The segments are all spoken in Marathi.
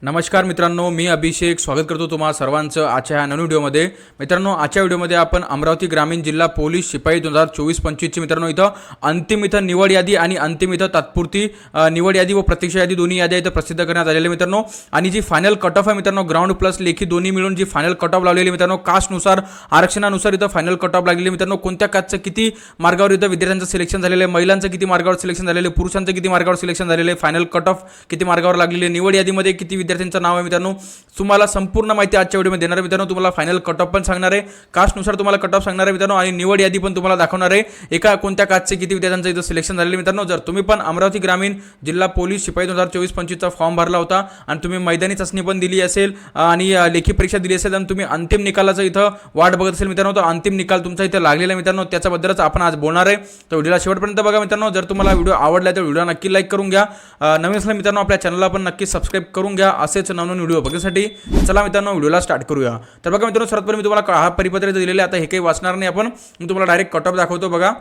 नमस्कार मित्रांनो, मी अभिषेक स्वागत करतो तुम्हा सर्वांचं आजच्या ह्या नवीन व्हिडिओमध्ये। मित्रांनो, आजच्या व्हिडिओमध्ये आपण अमरावती ग्रामीण जिल्हा पोलीस शिपाई 2024-25 ची मित्रांनो इथं अंतिम निवड यादी आणि अंतिम तात्पुरती निवड यादी व प्रत्यक्ष यादी दोन्ही याद्या इथं प्रसिद्ध करण्यात आलेल्या मित्रांनो। आणि जी फायनल कट ऑफ आहे मित्रांनो, ग्राउंड प्लस लेखी दोन्ही मिळून जी फायनल कट ऑफ लावलेली मित्रांनो, कास्टनुसार आरक्षणानुसार इथं फायनल कट ऑफ लागलेली मित्रांनो। कोणत्या कास्टचं किती मार्गावर इथं विद्यार्थ्यांचं सिलेक्शन झालेलं आहे, महिलांचं किती मार्गावर सिलेक्शन झालेलं आहे, पुरुषांचं किती मार्गावर सिलेक्शन झालेलं आहे, फायनल कट ऑफ किती मार्गावर लागलेली आहे, निवड यादीमध्ये किती विद्यार्थ्यांचं नाव आहे मित्रांनो, तुम्हाला संपूर्ण माहिती आजच्या व्हिडिओमध्ये देणार आहे मित्रांनो। तुम्हाला फायनल कट ऑफ पण सांगणार आहे, कास्टनुसार तुम्हाला कट ऑफ सांगणार आहे मित्रांनो, आणि निवड यादी पण तुम्हाला दाखवणार आहे एका कोणत्या कास्टचे किती विद्यार्थ्यांचं इथं सिलेक्शन झालेलं मित्रांनो। जर तुम्ही पण अमरावती ग्रामीण जिल्हा पोलीस शिपाई 2024-25 चा फॉर्म भरला होता आणि तुम्ही मैदानी चाचणी पण दिली असेल आणि लेखी परीक्षा दिली असेल आणि तुम्ही अंतिम निकालाचं इथं वाट बघत असेल मित्रांनो, तर अंतिम निकाल तुमचा इथं लागलेला आहे मित्रांनो, त्याच्याबद्दलच आपण आज बोलणार आहे। तर व्हिडिओला शेवटपर्यंत बघा मित्रांनो। जर तुम्हाला व्हिडिओ आवडला तर व्हिडिओ नक्की लाईक करून घ्या, नवीन असल्यास मित्रांनो आपल्या चॅनलला पण नक्की सबस्क्राइब करून घ्या असेच नवनवीन व्हिडिओ बघण्यासाठी। चला मित्रांनो, व्हिडिओला स्टार्ट करूया। तर बघा मित्रांनो, सर्वात पहिले मी तुम्हाला हा परिपत्र दिलेले, आता हे काही वाचणार नाही आपण, मी तुम्हाला डायरेक्ट कट ऑफ दाखवतो बघा।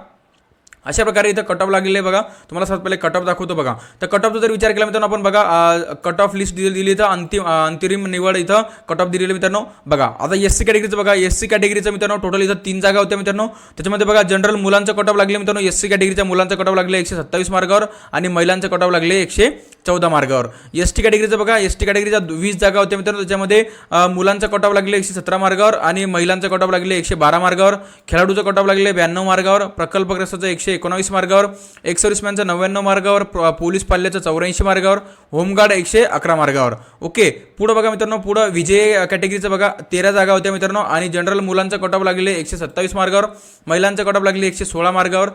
अशा प्रकारे इथं कट ऑफ लागलेले बघा, तुम्हाला सर्वात पहिले कट ऑफ दाखवतो बघा। तर कट ऑफचा जर विचार केला मित्रांनो आपण बघा, कट ऑफ लिस्ट दिली तर अंतिम निवड इथं कट ऑफ दिलेली मित्रांनो बघा। आता एससी कॅटेगरीचं बघा, एससी कॅटेगरीचं मित्रांनो टोटल इथं 3 जागा होत्या मित्रांनो। त्याच्यामध्ये बघा जनरल मुलांचं कट ऑफ लागले मित्रांनो, एससी कॅटेगरीच्या मुलांचं कट ऑफ लागले 127 मार्गावर आणि महिलांचं कट ऑफ लागले 114 मार्गावर। एसटी कॅटेगरीचं बघा, एसटी कॅटेगरीच्या 20 जागा होत्या मित्रांनो, त्याच्यामध्ये मुलांचं कट ऑफ लागले 117 मार्गावर आणि महिलांचं कट ऑफ लागले 112 मार्गावर। खेळाडूचं कट ऑफ लागले 92 मार्गावर, प्रकल्पग्रस्ताचं 119 मार्गावर, एक्स सर्व्हिसमॅनचं 99 मार्गावर, पोलीस पाल्याचं 84 मार्गावर, होमगार्ड 111 मार्गावर। ओके, पुढे बघा मित्रांनो, पुढे विजय कॅटेगरीचं बघा 13 जागा होत्या मित्रांनो आणि जनरल मुलांचं कट ऑफ लागले 127 मार्गावर, महिलांचं कट ऑफ लागले 116 मार्गावर,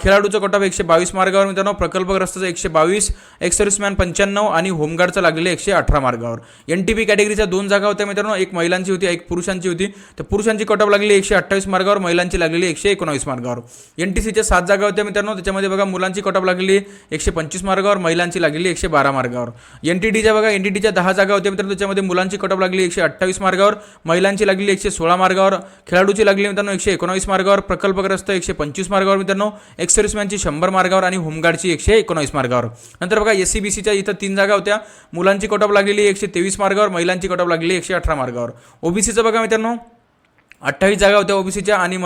खेळाडूचं कट ऑफ 122 मार्गावर मित्रांनो, प्रकल्पग्रस्ताचं 122, एक्स सर्व्हिसमॅन 95 आणि होमगार्डचं लागले 118 मार्गावर। एनटीपी कॅटेगरीच्या 2 जागा होत्या मित्रांनो, एक महिलांची होती एक पुरुषांची होती। तर पुरुषांची कट ऑफ लागली 128 मार्गावर, महिलांची लागलेली 119 मार्गावर। एनटीसीच्या 7 जागा होत्या मित्रांनो, त्याच्यामध्ये बघा मुलांची कट ऑफ लागलेली 125 मार्गावर, महिलांची लागलेली 112 मार्गावर। एनटीटीच्या बघा, एनटीटीच्या 10 जागा होत्या मित्रांनो, त्याच्यामध्ये मुलांची कट ऑफ लागली 128 मार्गावर, महिलांची लागलेली 116 मार्गावर, खेळाडूची लागली मित्रांनो 119 मार्गावर, प्रकल्पग्रस्त 125 मार्गावर मित्रांनो, एक्स सर्व्हिसमॅनची 100 मार्गावर आणि होमगार्डची 119 मार्गावर। नंतर बघा एससीबीसीच्या इथं 3 जागा होत्या, मुलांची कट ऑफ लागलेली 123 मार्गावर, महिलांची कट ऑफ लागलेली 118 मार्गावर। ओबीसीचं बघा मित्रांनो 28 जागा होत्या ओबीसीच्या आणि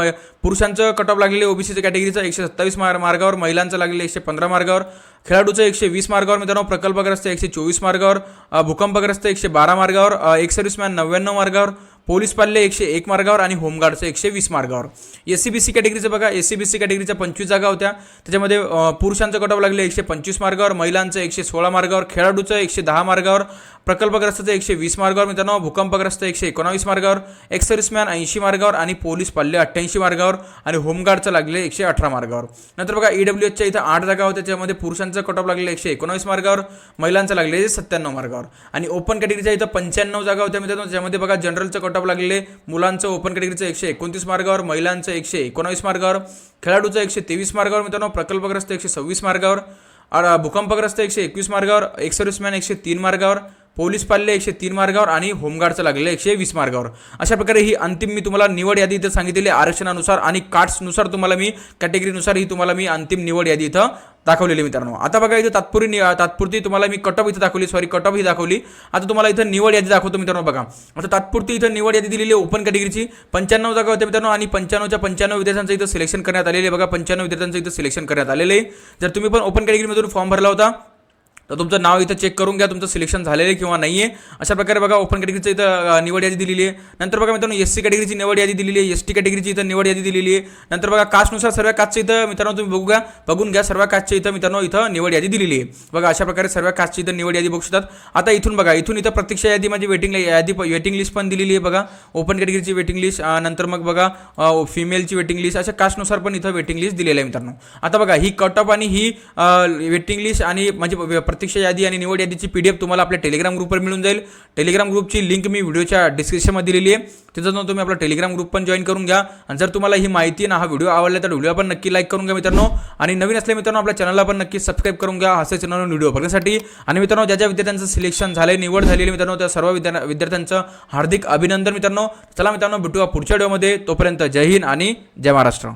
पुरुषांचं कट ऑफ लागलेले ओबीसीच्या कॅटेगरीचं 127 मार्गावर, महिलांचं लागलेले 115 मार्गावर, खेळाडूचं 120 मार्गावर मित्रांनो, प्रकल्पग्रस्त 124 मार्गावर, भूकंपग्रस्त 112 मार्गावर, एक्स सर्व्हिसमॅन 99 मार्गावर, पोलीस पाल्य 101 मार्गावर आणि होमगार्डचं 120 मार्गावर। एससीबीसी कॅटेगरीचं बघा, एससीबीसी कॅटेगरीच्या 25 जागा होत्या, त्याच्यामध्ये पुरुषांचं कट ऑफ लागले 125 मार्गावर, महिलांचं 116 मार्गावर, खेळाडूचं 110 मार्गावर, प्रकल्पग्रस्ताचं 120 मार्गावर मित्रांनो, भूकंपग्रस्त 119 मार्गावर, एक्स सर्व्हिसमॅन 80 मार्गावर आणि पोलीस पाल्य 88 मार्गावर आणि होमगार्डचं लागले 118 मार्गावर। नंतर बघा ईडब्ल्यूएचच्या इथं 8 जागा होत्या, त्याच्यामध्ये पुरुषांचं कट ऑफ लागले 119 मार्गावर, महिलांचं लागले 97 मार्गावर आणि ओपन कॅटेगरीच्या इथं 95 जागा होत्या मित्रांनो, त्याच्यामध्ये बघा जनरलचं कट ऑफ लागलेले मुलांचं ओपन कॅटेगरीचं 129 मार्गावर, महिलांचं 119 मार्गावर, खेळाडूचं 123 मार्गावर मित्रांनो, प्रकल्पग्रस्त 126 मार्गावर, भूकंपग्रस्त 121 मार्गावर, एक्स सर्व्हिसमॅन 103 मार्गावर, पोलीस पाल्य 103 मार्गावर आणि होमगार्डचं लागलेलं 120 मार्गावर। अशा प्रकारे ही अंतिम मी तुम्हाला निवड यादी इथं सांगितलेली आरक्षणानुसार आणि कास्टनुसार तुम्हाला मी कॅटेगरीनुसार ही तुम्हाला मी अंतिम निवड यादी इथं दाखवलेली मित्रांनो। आता बघा इथं तात्पुरती तुम्हाला मी कट ऑफ इथं दाखवली, कट ऑफ ही दाखवली। आता तुम्हाला इथं निवड यादी दाखवतो मित्रांनो बघा। आता तात्पुरती इथं निवड यादी दिलेली आहे ओपन कॅटेगरीची 95 जागा होत्या मित्रांनो आणि 95च्या 95 विद्यार्थ्यांचं इथं सिलेक्शन करण्यात आलेले बघा, 95 विद्यार्थ्यांचं इथं सिलेक्शन करण्यात आलेले आहे। जर तुम्ही पण ओपन कॅटेगरीमधून फॉर्म भरला होता तर तुमचं नाव इथं चेक करून घ्या, तुमचं सिलेक्शन झालेलं आहे किंवा नाही आहे। अशा प्रकारे बघा ओपन कॅटेगरीचं इथं निवड यादी दिलेली आहे। नंतर बघा मित्रांनो एससी कॅटेगरीची निवड यादी दिलेली आहे, एसटी कॅटेगरीची इथं निवड यादी दिलेली आहे। नंतर बघा कास्टनुसार सर्व कास्टचे इथं मित्रांनो तुम्ही बघून घ्या सर्व कास्टचे इथं मित्रांनो इथं निवड यादी दिलेली आहे बघा। अशा प्रकारे सर्व कास्टची इथं निवड यादी बघू शकतात। आता इथून बघा, इथून इथं प्रत्यक्ष यादी म्हणजे वेटिंग लिस्ट पण दिलेली आहे बघा, ओपन कॅटेगरीची वेटिंग लिस्ट, नंतर मग बघा फिमेलची वेटिंग लिस्ट, अशा कास्टनुसार पण इथं वेटिंग लिस्ट दिलेली आहे मित्रांनो। आता बघा ही कट ऑफ आणि ही वेटिंग लिस्ट आणि म्हणजे प्रत्यक्ष यादी आणि निवड यादीची PDF तुम्हाला आपल्या टेलिग्राम ग्रुपवर मिळून जाईल। टेलिग्राम ग्रुपची लिंक मी व्हिडिओच्या डिस्क्रिप्शनमध्ये दिलेली आहे, तिथं जाऊन तुम्ही आपला टेलिग्राम ग्रुप पण जॉईन करून घ्या। आणि जर तुम्हाला ही माहिती ना हा व्हिडिओ आवडला तर व्हिडिओ पण नक्की लाईक करून घ्या मित्रांनो, आणि नवीन असले मित्रांनो आपल्या चॅनलला पण नक्की सबस्क्राइब करून घ्या असेच नवीन व्हिडिओ बघण्यासाठी। आणि मित्रांनो ज्या विद्यार्थ्यांचं सिलेक्शन झाले, निवड झालेली मित्रांनो, त्या सर्व विद्यार्थ्यांचं हार्दिक अभिनंदन मित्रांनो। चला मित्रांनो, भेटूया पुढच्या व्हिडिओमध्ये, तोपर्यंत जय हिंद आणि जय महाराष्ट्र।